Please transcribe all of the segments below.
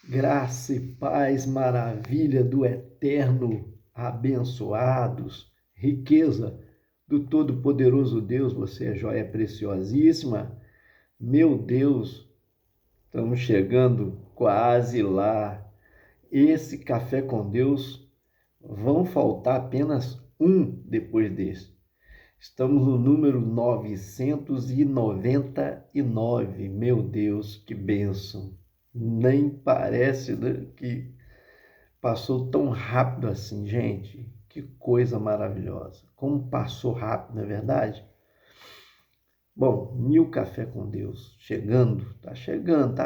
Graça e paz, maravilha do eterno, abençoados, riqueza do Todo-Poderoso Deus, você é joia preciosíssima. Meu Deus, estamos chegando quase lá. Esse café com Deus, vão faltar apenas um depois desse. Estamos no número 999. Meu Deus, que bênção! Nem parece, né, que passou tão rápido assim, gente. Que coisa maravilhosa. Como passou rápido, não é verdade? Bom, 1000 Café com Deus chegando, tá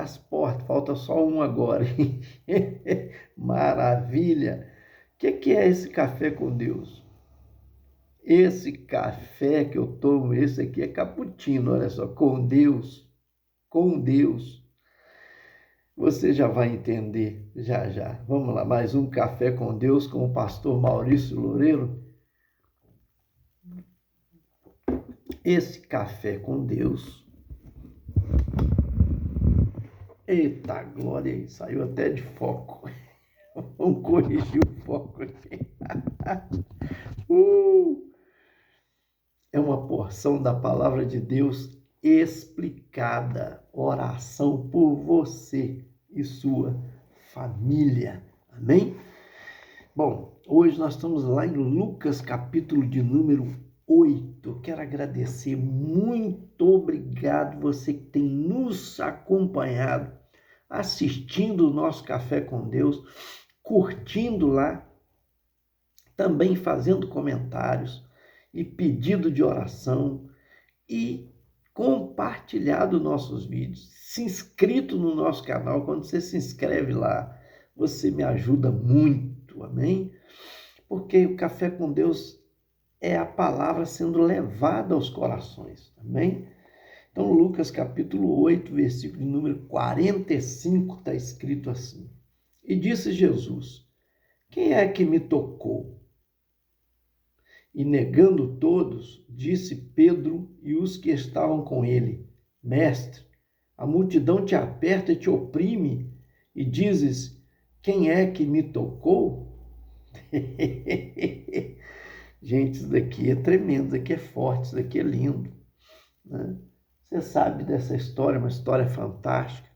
às portas, falta só um agora. Maravilha! O que é esse café com Deus? Esse café que eu tomo, esse aqui é cappuccino, olha só, com Deus, com Deus. Você já vai entender, já, já. Vamos lá, mais um Café com Deus com o pastor Maurício Loureiro. Esse café com Deus, eita glória aí, saiu até de foco. Vamos corrigir o foco aqui. É uma porção da palavra de Deus explicada, oração por você e sua família. Amém? Bom, hoje nós estamos lá em Lucas, capítulo de número 8. Quero agradecer, muito obrigado você que tem nos acompanhado, assistindo o nosso Café com Deus, curtindo lá, também fazendo comentários e pedido de oração e compartilhado nossos vídeos, se inscrito no nosso canal. Quando você se inscreve lá, você me ajuda muito, amém? Porque o Café com Deus é a palavra sendo levada aos corações, amém? Então, Lucas capítulo 8, versículo número 45, está escrito assim: E disse Jesus: Quem é que me tocou? E negando todos, disse Pedro e os que estavam com ele: Mestre, a multidão te aperta e te oprime, e dizes: Quem é que me tocou? Gente, isso daqui é tremendo, isso daqui é forte, isso daqui é lindo, né? Você sabe dessa história, uma história fantástica,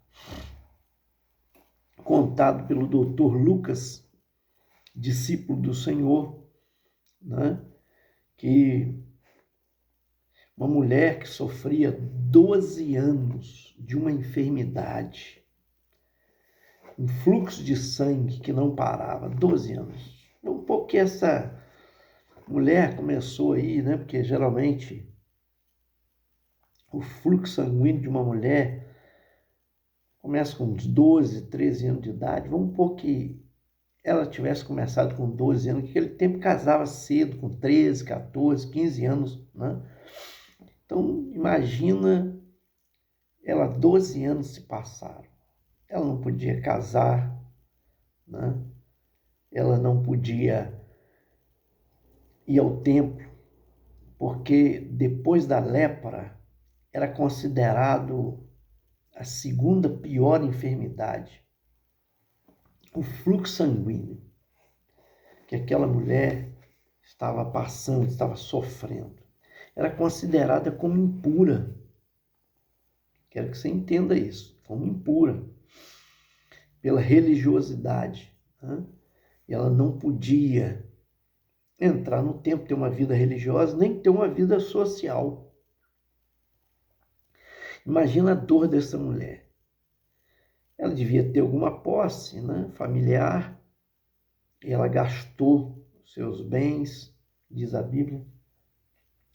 contado pelo doutor Lucas, discípulo do Senhor, né? Que uma mulher que sofria 12 anos de uma enfermidade, um fluxo de sangue que não parava, 12 anos. Um pouco que essa mulher começou aí, né? Porque geralmente o fluxo sanguíneo de uma mulher começa com uns 12, 13 anos de idade. Vamos supor que ela tivesse começado com 12 anos, que aquele tempo casava cedo, com 13, 14, 15 anos, né? Então, imagina, ela 12 anos se passaram. Ela não podia casar, né? Ela não podia ir ao templo, porque depois da lepra era considerado a segunda pior enfermidade, o fluxo sanguíneo que aquela mulher estava passando, estava sofrendo. Era considerada como impura. Quero que você entenda isso, como impura, pela religiosidade, né? E ela não podia entrar no templo, ter uma vida religiosa, nem ter uma vida social. Imagina a dor dessa mulher. Ela devia ter alguma posse, né, familiar, e ela gastou seus bens, diz a Bíblia,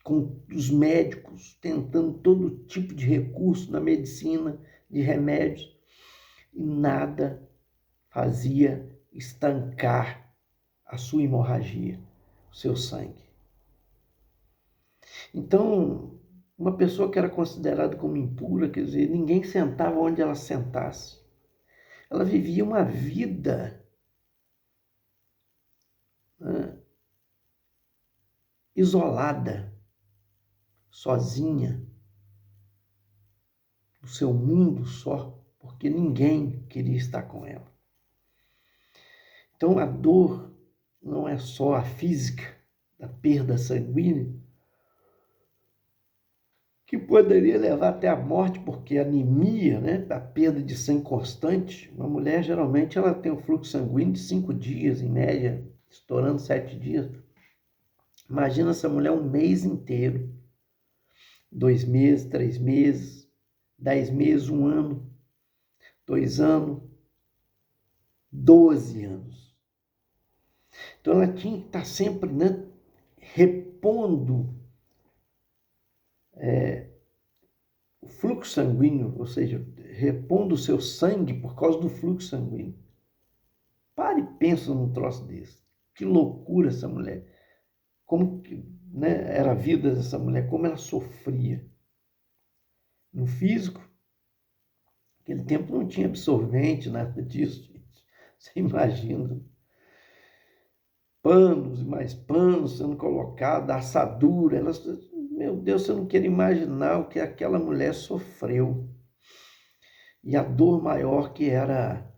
com os médicos, tentando todo tipo de recurso na medicina, de remédios, e nada fazia estancar a sua hemorragia, o seu sangue. Então, uma pessoa que era considerada como impura, quer dizer, ninguém sentava onde ela sentasse. Ela vivia uma vida, né, isolada, sozinha, no seu mundo só, porque ninguém queria estar com ela. Então, a dor não é só a física da perda sanguínea, que poderia levar até a morte, porque a anemia, né, da perda de sangue constante, uma mulher geralmente ela tem um fluxo sanguíneo de 5 dias, em média, estourando 7 dias. Imagina essa mulher um mês inteiro, 2 meses, 3 meses, 10 meses, 1 ano, 2 anos, 12 anos. Então ela tinha que estar sempre, né, repondo o fluxo sanguíneo, ou seja, repondo o seu sangue por causa do fluxo sanguíneo. Pare e pensa num troço desse. Que loucura essa mulher. Como que, né, era a vida dessa mulher, como ela sofria. No físico, naquele tempo não tinha absorvente, nada disso, gente. Você imagina. Panos e mais panos sendo colocados, assadura. Meu Deus, você não quer imaginar o que aquela mulher sofreu. E a dor maior que era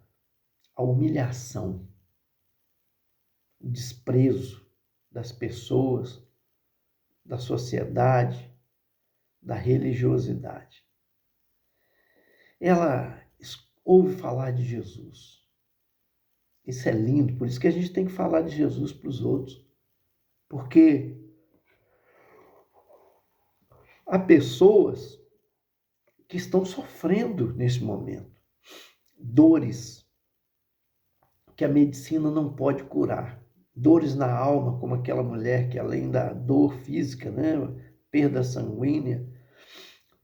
a humilhação, o desprezo das pessoas, da sociedade, da religiosidade. Ela ouve falar de Jesus. Isso é lindo, por isso que a gente tem que falar de Jesus para os outros. Porque há pessoas que estão sofrendo nesse momento. Dores que a medicina não pode curar. Dores na alma, como aquela mulher que além da dor física, né, perda sanguínea,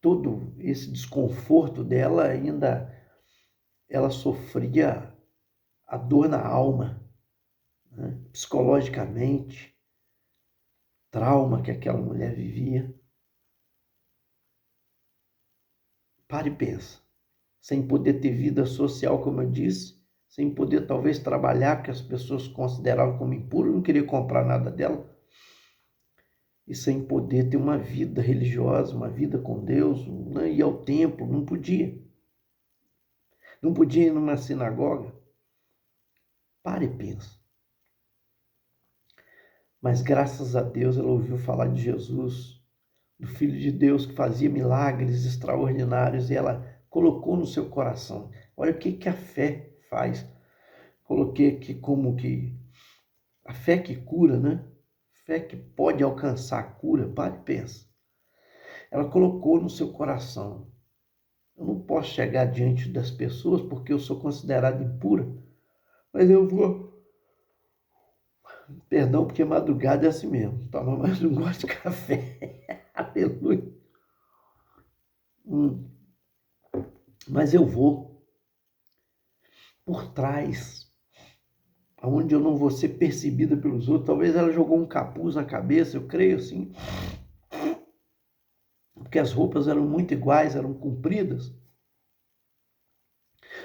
todo esse desconforto dela ainda, ela sofria a dor na alma, né, psicologicamente, trauma que aquela mulher vivia. Pare e pensa. Sem poder ter vida social, como eu disse, sem poder talvez trabalhar, porque as pessoas consideravam como impuro, não queria comprar nada dela, e sem poder ter uma vida religiosa, uma vida com Deus, né? Ir ao templo, não podia. Não podia ir numa sinagoga. Pare e pensa. Mas graças a Deus ela ouviu falar de Jesus, do Filho de Deus que fazia milagres extraordinários, e ela colocou no seu coração. Olha o que a fé faz. Coloquei aqui como que a fé que cura, né? Fé que pode alcançar a cura. Pare e pensa. Ela colocou no seu coração. Eu não posso chegar diante das pessoas porque eu sou considerada impura, mas eu vou. Perdão, porque madrugada é assim mesmo. Toma, mas não gosto de café. Aleluia. Mas eu vou por trás, aonde eu não vou ser percebida pelos outros. Talvez ela jogou um capuz na cabeça, eu creio assim, porque as roupas eram muito iguais, eram compridas.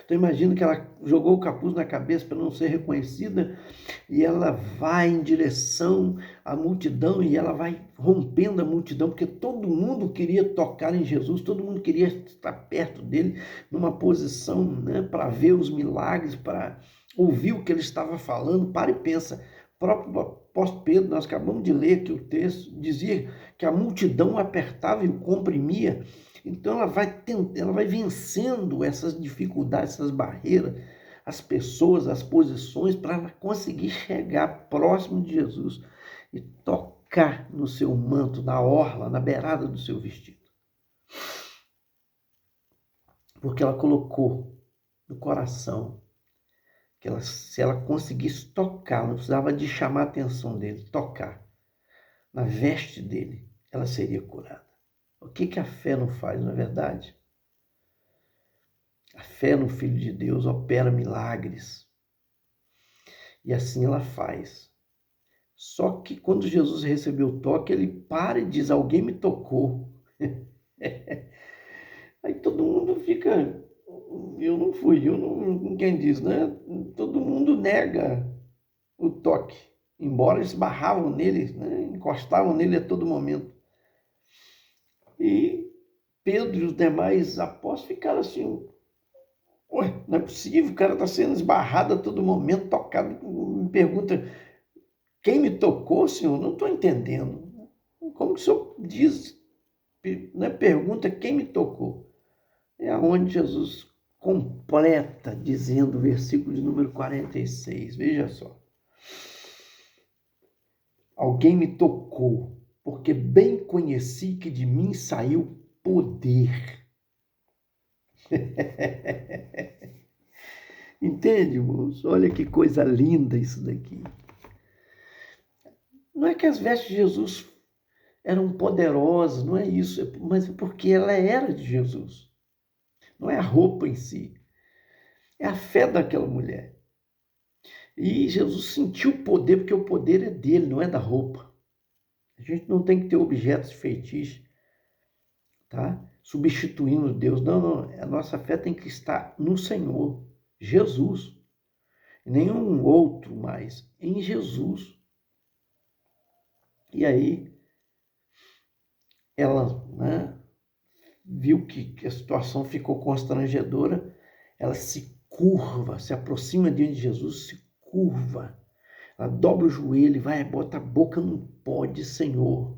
Então imagino que ela jogou o capuz na cabeça para não ser reconhecida, e ela vai em direção à multidão, e ela vai rompendo a multidão, porque todo mundo queria tocar em Jesus, todo mundo queria estar perto dele, numa posição, né, para ver os milagres, para ouvir o que ele estava falando. Para e pensa. O próprio apóstolo Pedro, nós acabamos de ler aqui o texto, dizia que a multidão apertava e o comprimia. Então ela vai vencendo essas dificuldades, essas barreiras, as pessoas, as posições, para ela conseguir chegar próximo de Jesus e tocar no seu manto, na orla, na beirada do seu vestido. Porque ela colocou no coração que se ela conseguisse tocar, não precisava de chamar a atenção dele, tocar na veste dele, ela seria curada. O que a fé não faz, não é verdade? A fé no Filho de Deus opera milagres. E assim ela faz. Só que quando Jesus recebeu o toque, ele para e diz: alguém me tocou. Aí todo mundo fica: eu não fui, eu não, quem diz, né? Todo mundo nega o toque, embora esbarravam nele, né? Encostavam nele a todo momento. E Pedro e os demais apóstolos ficaram assim: Ué, não é possível, o cara está sendo esbarrado a todo momento, tocado. Me pergunta, quem me tocou, Senhor? Não estou entendendo. Como que o Senhor diz, né? Pergunta quem me tocou. É onde Jesus completa, dizendo o versículo de número 46. Veja só. Alguém me tocou, porque bem conheci que de mim saiu poder. Entende, irmãos? Olha que coisa linda isso daqui. Não é que as vestes de Jesus eram poderosas, não é isso, mas é porque ela era de Jesus. Não é a roupa em si, é a fé daquela mulher. E Jesus sentiu o poder, porque o poder é dele, não é da roupa. A gente não tem que ter objetos de feitiço, tá? Substituindo Deus. Não, não. A nossa fé tem que estar no Senhor, Jesus. Nenhum outro mais, em Jesus. E aí, ela, né, viu que a situação ficou constrangedora, ela se curva, se aproxima diante de Jesus, se curva. Ela dobra o joelho e vai, bota a boca no pode, Senhor.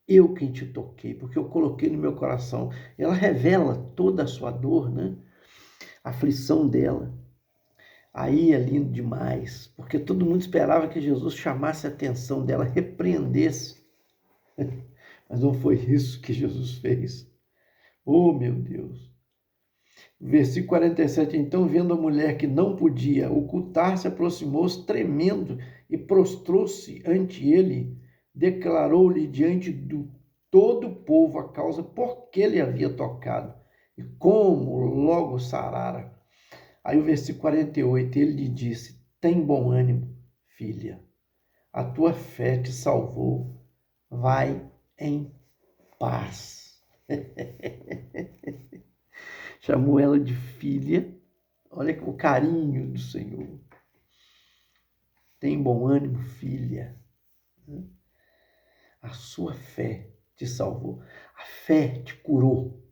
Eu quem te toquei, porque eu coloquei no meu coração. Ela revela toda a sua dor, né? A aflição dela. Aí é lindo demais, porque todo mundo esperava que Jesus chamasse a atenção dela, repreendesse. Mas não foi isso que Jesus fez. Oh, meu Deus. Versículo 47. Então, vendo a mulher que não podia ocultar-se, aproximou-se tremendo e prostrou-se ante ele, declarou-lhe diante do todo o povo a causa por que ele havia tocado e como logo sarara. Aí o versículo 48, ele lhe disse, tem bom ânimo, filha, a tua fé te salvou, vai em paz. Chamou ela de filha, olha o carinho do Senhor. Tem bom ânimo, filha, a sua fé te salvou, a fé te curou.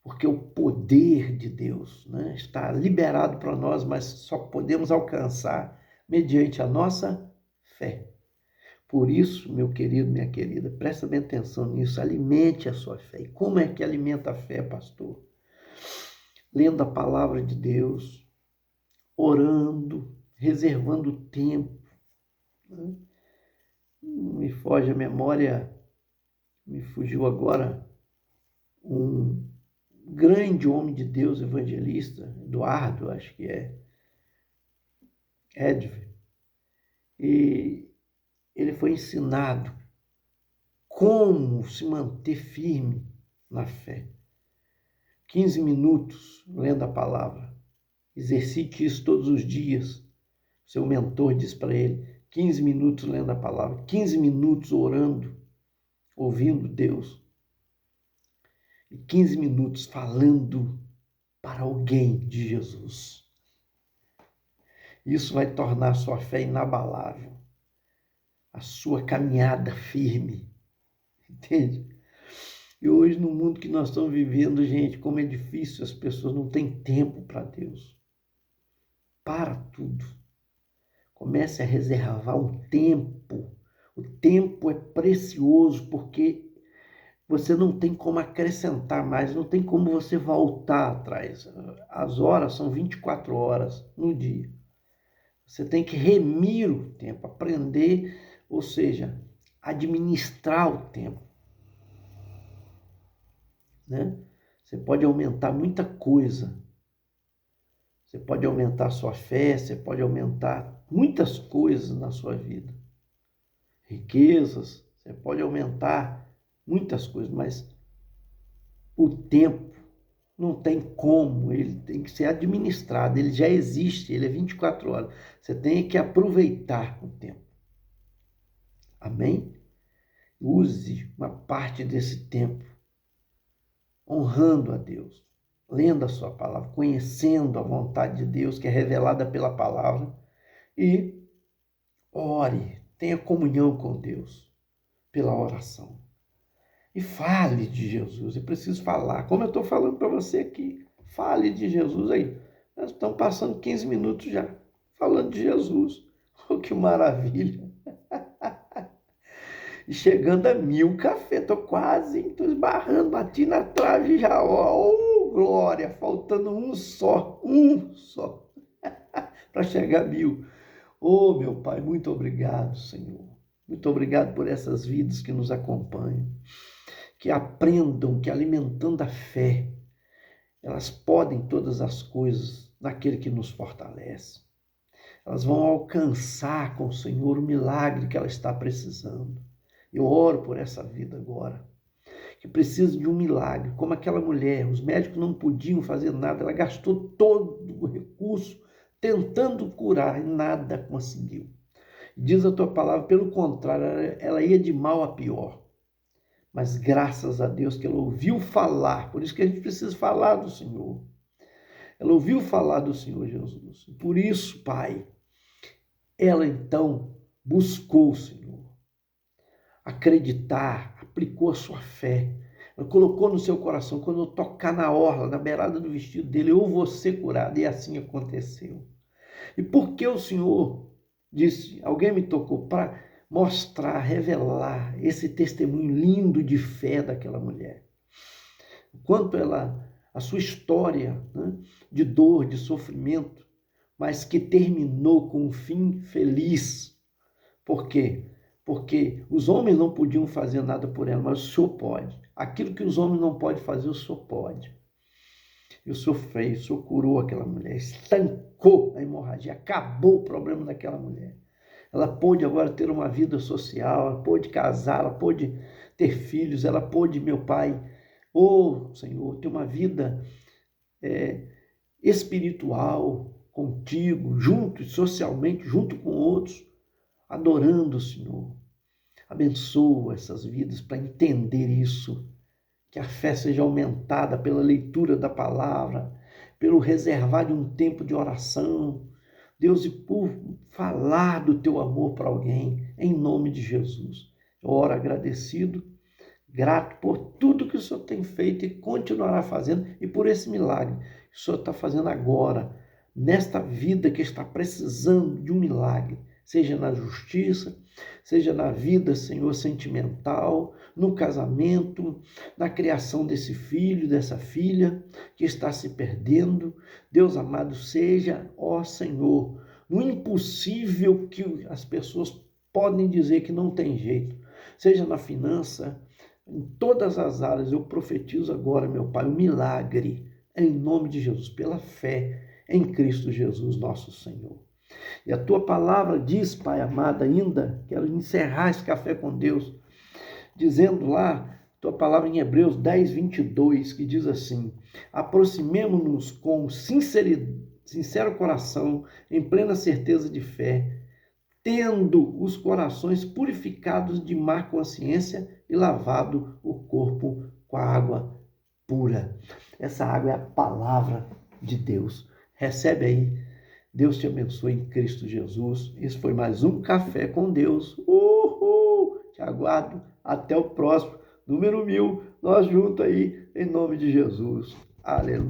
Porque o poder de Deus, né, está liberado para nós, mas só podemos alcançar mediante a nossa fé. Por isso, meu querido, minha querida, presta bem atenção nisso, alimente a sua fé. E como é que alimenta a fé, pastor? Lendo a palavra de Deus, orando, reservando tempo. Né? Me foge a memória, me fugiu agora um grande homem de Deus evangelista, Eduardo, acho que é, Edver, e ele foi ensinado como se manter firme na fé. 15 minutos lendo a palavra. Exercite isso todos os dias. Seu mentor diz para ele, 15 minutos lendo a palavra, 15 minutos orando, ouvindo Deus. E 15 minutos falando para alguém de Jesus. Isso vai tornar a sua fé inabalável, a sua caminhada firme, entende? E hoje, no mundo que nós estamos vivendo, gente, como é difícil, as pessoas não têm tempo para Deus. Para tudo. Comece a reservar um tempo. O tempo é precioso porque você não tem como acrescentar mais, não tem como você voltar atrás. As horas são 24 horas no dia. Você tem que remir o tempo, aprender, ou seja, administrar o tempo. Né? Você pode aumentar muita coisa. Você pode aumentar a sua fé, você pode aumentar muitas coisas na sua vida. Riquezas, você pode aumentar muitas coisas, mas o tempo não tem como, ele tem que ser administrado, ele já existe, ele é 24 horas. Você tem que aproveitar o tempo. Amém? Use uma parte desse tempo honrando a Deus, lendo a sua palavra, conhecendo a vontade de Deus que é revelada pela palavra e ore, tenha comunhão com Deus pela oração. e fale de Jesus. Eu preciso falar, como eu estou falando para você aqui. Fale de Jesus aí. Nós estamos passando 15 minutos já falando de Jesus. Oh, que maravilha! E chegando a 1000 café, estou esbarrando, bati na trave já, ó, oh, glória, faltando um só, para chegar a 1000. Oh, meu Pai, muito obrigado, Senhor. Muito obrigado por essas vidas que nos acompanham, que aprendam que alimentando a fé, elas podem todas as coisas naquele que nos fortalece. Elas vão alcançar com o Senhor o milagre que ela está precisando. Eu oro por essa vida agora, que precisa de um milagre, como aquela mulher. Os médicos não podiam fazer nada, ela gastou todo o recurso tentando curar e nada conseguiu. Diz a tua palavra, pelo contrário, ela ia de mal a pior. Mas graças a Deus que ela ouviu falar, por isso que a gente precisa falar do Senhor. Ela ouviu falar do Senhor Jesus. Por isso, Pai, ela então buscou o Senhor. Acreditar, aplicou a sua fé. Ela colocou no seu coração, quando eu tocar na orla, na beirada do vestido dele, eu vou ser curado. E assim aconteceu. E por que o Senhor disse, alguém me tocou para mostrar, revelar esse testemunho lindo de fé daquela mulher. Quanto a sua história, né, de dor, de sofrimento, mas que terminou com um fim feliz. Por quê? Porque os homens não podiam fazer nada por ela, mas o Senhor pode. Aquilo que os homens não podem fazer, o Senhor pode. E o Senhor fez, o Senhor curou aquela mulher, estancou a hemorragia, acabou o problema daquela mulher. Ela pôde agora ter uma vida social, ela pôde casar, ela pôde ter filhos, ela pôde, meu Pai, Senhor, ter uma vida espiritual contigo, junto, socialmente, junto com outros, adorando o Senhor. Abençoa essas vidas para entender isso, que a fé seja aumentada pela leitura da palavra, pelo reservar de um tempo de oração, Deus, e por falar do teu amor para alguém, em nome de Jesus. Eu oro agradecido, grato por tudo que o Senhor tem feito e continuará fazendo, e por esse milagre que o Senhor está fazendo agora, nesta vida que está precisando de um milagre, seja na justiça, seja na vida, Senhor, sentimental, no casamento, na criação desse filho, dessa filha que está se perdendo. Deus amado, seja, ó Senhor, no impossível que as pessoas podem dizer que não tem jeito, seja na finança, em todas as áreas. Eu profetizo agora, meu Pai, um milagre, em nome de Jesus, pela fé em Cristo Jesus, nosso Senhor. E a tua palavra diz, Pai amado, ainda, quero encerrar esse café com Deus, dizendo lá, tua palavra em Hebreus 10, 22, que diz assim: aproximemo-nos com sincero coração, em plena certeza de fé, tendo os corações purificados de má consciência e lavado o corpo com a água pura. Essa água é a palavra de Deus. Recebe aí. Deus te abençoe em Cristo Jesus. Esse foi mais um Café com Deus. Te aguardo. Até o próximo. Número 1000. Nós juntos aí, em nome de Jesus. Aleluia.